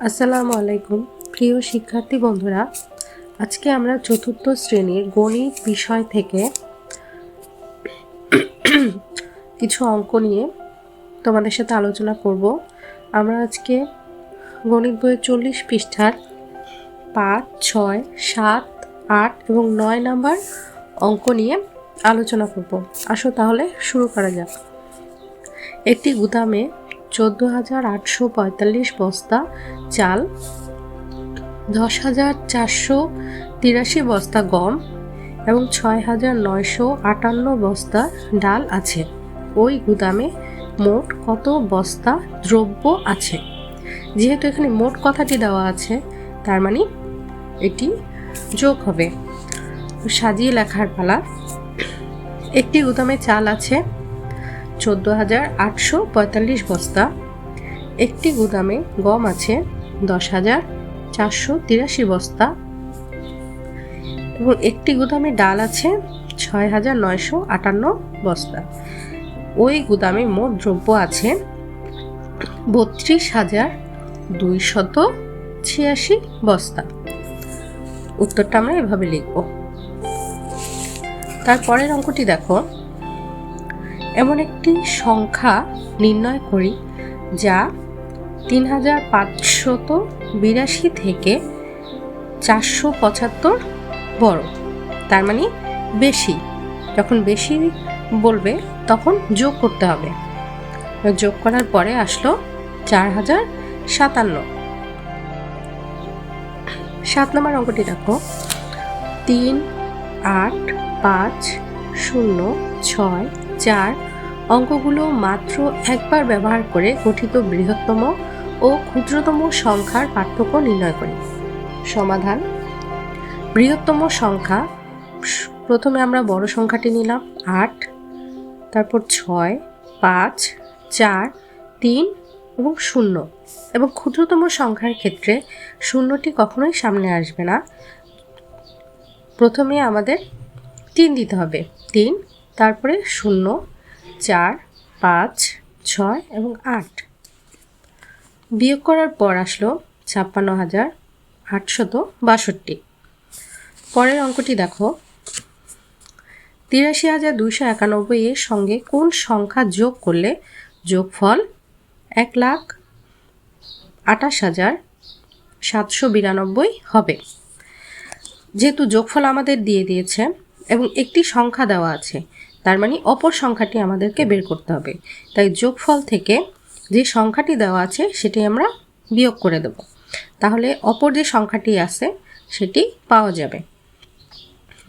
আসসালামু আলাইকুম প্রিয় শিক্ষার্থী বন্ধুরা, আজকে আমরা চতুর্থ শ্রেণীর গণিত বিষয় থেকে কিছু অঙ্ক নিয়ে তোমাদের সাথে আলোচনা করব। আমরা আজকে গণিত বইয়ের 40 পৃষ্ঠার 5, 6, 7, 8 এবং 9 নাম্বার অঙ্ক নিয়ে আলোচনা করব। আসো তাহলে শুরু করা যাক। একটি গুদামে 14,845 বস্তা চাল, 10,483 বস্তা গম এবং 6,958 বস্তা ডাল আছে। ওই গুদামে মোট কত বস্তা দ্রব্য আছে? যেহেতু এখানে মোট কথাটি দেওয়া আছে, তার মানে এটি যোগ হবে। সাজিয়ে লেখার পালা। একটি গুদামে চাল আছে 14,845 বস্তা। একটি গুদামে গম আছে 10,483 বস্তা এবং একটি গুদামে ডাল আছে 6,958 বস্তা। ওই গুদামে মোট দ্রব্য আছে 32,286 বস্তা। উত্তরটা আমরা এভাবে লিখব। তারপরের অঙ্কটি দেখো। এমন একটি সংখ্যা নির্ণয় করি যা 3,582 থেকে 475 বড়, তার মানে বেশি। যখন বেশি বলবে তখন যোগ করতে হবে। যোগ করার পরে আসলো 4,057। 7 নম্বর অঙ্কটি দেখো। 3, 8, 5, 0, 6, 4 অঙ্কগুলো মাত্র একবার ব্যবহার করে গঠিত বৃহত্তম ও ক্ষুদ্রতম সংখ্যার পার্থক্য নির্ণয় করি। সমাধান। বৃহত্তম সংখ্যা, প্রথমে আমরা বড় সংখ্যাটি নিলাম 8, তারপর 6, 5, 4, 3 এবং 0। এবং ক্ষুদ্রতম সংখ্যার ক্ষেত্রে শূন্যটি কখনোই সামনে আসবে না। প্রথমে আমাদের 3 দিতে হবে, 3, তারপরে 0, 4, 5, 6 এবং 8। বিয়োগ করার পর আসলো 56,862। পরের অঙ্কটি দেখো। 83,291 এর সঙ্গে কোন সংখ্যা যোগ করলে যোগফল 1,28,792 হবে? যেহেতু যোগফল আমাদের দিয়ে দিয়েছে এবং একটি সংখ্যা দেওয়া আছে, তার মানে অপর সংখ্যাটি আমাদেরকে বের করতে হবে। তাই যোগফল থেকে যে সংখ্যাটি দেওয়া আছে সেটি আমরা বিয়োগ করে দেব, তাহলে অপর যে সংখ্যাটি আছে সেটি পাওয়া যাবে।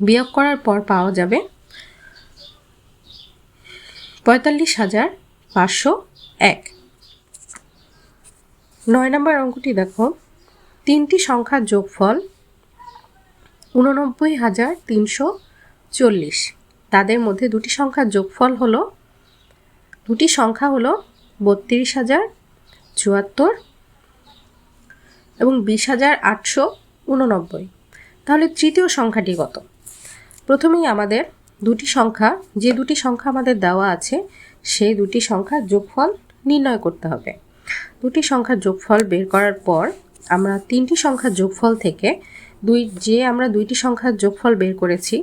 বিয়োগ করার পর পাওয়া যাবে 45,501। 9 নম্বর অঙ্কটি দেখো। 3টি সংখ্যার যোগফল 89,340। তাদের মধ্যে দুটি সংখ্যার যোগফল হলো, দুটি সংখ্যা হলো 32,074 এবং 20,889। তাহলে তৃতীয় সংখ্যাটি কত? প্রথমেই আমাদের যে দুটি সংখ্যা আমাদের দেওয়া আছে সেই দুটি সংখ্যার যোগফল নির্ণয় করতে হবে। দুটি সংখ্যার যোগফল বের করার পর আমরা তিনটি সংখ্যার যোগফল থেকে আমরা দুইটি সংখ্যার যোগফল বের করেছি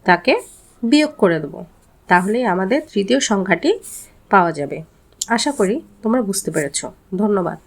তাকে বিয়োগ করে দেব, তাহলেই আমাদের তৃতীয় সংখ্যাটি পাওয়া যাবে। আশা করি তোমরা বুঝতে পেরেছো। ধন্যবাদ।